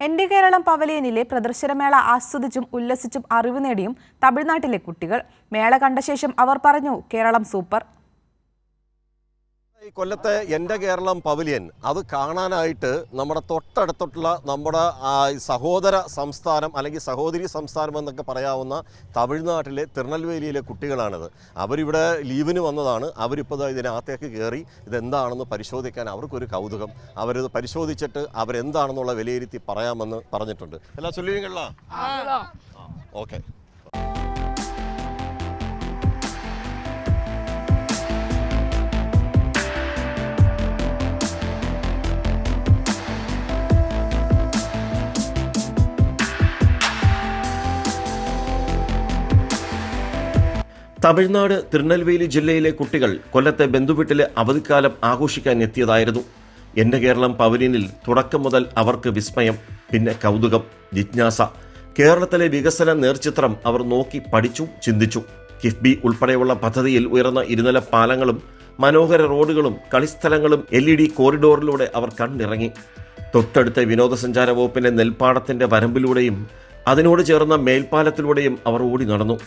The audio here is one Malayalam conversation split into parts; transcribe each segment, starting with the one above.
എന്റെ കേരളം പവലിയനിലെ പ്രദർശനമേള ആസ്വദിച്ചും ഉല്ലസിച്ചും അറിവ് നേടിയും തമിഴ്നാട്ടിലെ കുട്ടികൾ മേള കണ്ട ശേഷം അവർ പറഞ്ഞു, കേരളം സൂപ്പർ. കൊല്ലത്തെ എൻ്റെ കേരളം പവലിയൻ അത് കാണാനായിട്ട് നമ്മുടെ തൊട്ടടുത്തുള്ള നമ്മുടെ സഹോദര സംസ്ഥാനം അല്ലെങ്കിൽ സഹോദരി സംസ്ഥാനം എന്നൊക്കെ പറയാവുന്ന തമിഴ്നാട്ടിലെ തിരുനെൽവേലിയിലെ കുട്ടികളാണിത്. അവരിവിടെ ലീവിന് വന്നതാണ്. അവരിപ്പോൾ ഇതിനകത്തേക്ക് കയറി ഇതെന്താണെന്ന് പരിശോധിക്കാൻ അവർക്കൊരു കൗതുകം. അവരിത് പരിശോധിച്ചിട്ട് അവരെന്താണെന്നുള്ള വിലയിരുത്തി പറയാമെന്ന് പറഞ്ഞിട്ടുണ്ട്. എല്ലാ ചൊല്ലികളാ ഓക്കെ. തമിഴ്നാട് തിരുനെൽവേലി ജില്ലയിലെ കുട്ടികൾ കൊല്ലത്തെ ബന്ധുവീട്ടിലെ അവധിക്കാലം ആഘോഷിക്കാൻ എത്തിയതായിരുന്നു. എൻ്റെ കേരളം പവലിയനിൽ തുടക്കം മുതൽ അവർക്ക് വിസ്മയം, പിന്നെ കൗതുകം, ജിജ്ഞാസ. കേരളത്തിലെ വികസന നേർചിത്രം അവർ നോക്കി പഠിച്ചു, ചിന്തിച്ചു. കിഫ്ബി ഉൾപ്പെടെയുള്ള പദ്ധതിയിൽ ഉയർന്ന ഇരുനില പാലങ്ങളും മനോഹര റോഡുകളും കളിസ്ഥലങ്ങളും LED കോറിഡോറിലൂടെ അവർ കണ്ടിറങ്ങി. തൊട്ടടുത്ത വിനോദസഞ്ചാര വകുപ്പിന്റെ നെൽപ്പാടത്തിന്റെ വരമ്പിലൂടെയും അതിനോട് ചേർന്ന മേൽപ്പാലത്തിലൂടെയും അവർ ഓടി നടന്നു.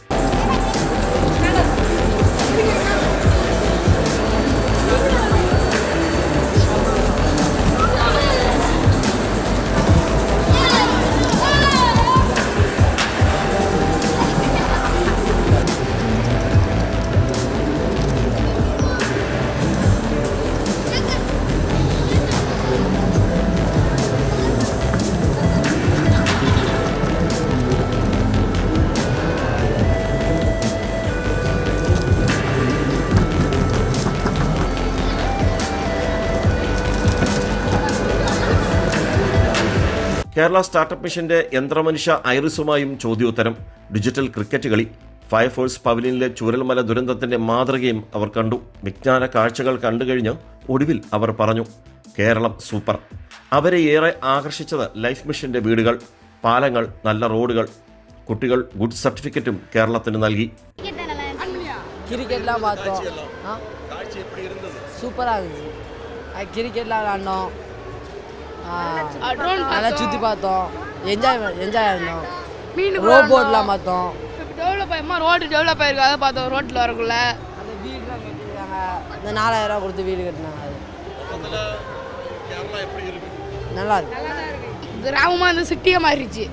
കേരള സ്റ്റാർട്ടപ്പ് മിഷന്റെ യന്ത്രമനുഷ്യ ഐറിസുമായും ചോദ്യോത്തരം, ഡിജിറ്റൽ ക്രിക്കറ്റ് കളി, ഫയർഫോഴ്സ് പവലിയനിലെ ചൂരൽമല ദുരന്തത്തിന്റെ മാതൃകയും അവർ കണ്ടു. വിജ്ഞാന കാഴ്ചകൾ കണ്ടുകഴിഞ്ഞ് ഒടുവിൽ അവർ പറഞ്ഞു, കേരളം സൂപ്പർ. അവരെ ഏറെ ആകർഷിച്ചത് ലൈഫ് മിഷന്റെ വീടുകൾ, പാലങ്ങൾ, നല്ല റോഡുകൾ. കുട്ടികൾ ഗുഡ് സർട്ടിഫിക്കറ്റും കേരളത്തിന് നൽകി. நல்லா சுற்றி பார்த்தோம், என்ஜாய் ஆயிருந்தோம். ரோட் போர்ட்லாம் பார்த்தோம், ரோடு டெவலப் ஆயிருக்கு, அதை பார்த்தோம். ரோட்டில் வரக்குள்ள அந்த வீடுலாம் கட்டிருக்காங்க, இந்த 4000 கொடுத்து வீடு கட்டினாங்க. நல்லா இருக்கு, கிராமமாக இந்த சிட்டியாக மாறிடுச்சு.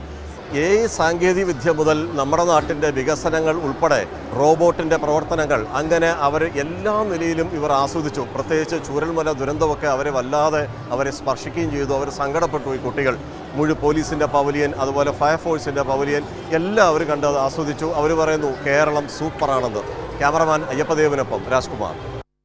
സാങ്കേതിക വിദ്യ മുതൽ നമ്മുടെ നാട്ടിൻ്റെ വികസനങ്ങൾ ഉൾപ്പെടെ റോബോട്ടിൻ്റെ പ്രവർത്തനങ്ങൾ, അങ്ങനെ അവർ എല്ലാ നിലയിലും ഇവർ ആസ്വദിച്ചു. പ്രത്യേകിച്ച് ചൂരൽമല ദുരന്തമൊക്കെ അവരെ വല്ലാതെ അവരെ സ്പർശിക്കുകയും ചെയ്തു. അവർ സങ്കടപ്പെട്ടു. ഈ കുട്ടികൾ പോലീസിൻ്റെ പവലിയൻ, അതുപോലെ ഫയർഫോഴ്സിൻ്റെ പവലിയൻ എല്ലാം അവർ കണ്ടത് ആസ്വദിച്ചു. അവർ പറയുന്നു, കേരളം സൂപ്പറാണെന്ന്. ക്യാമറമാൻ അയ്യപ്പദേവനൊപ്പം രാജ്കുമാർ.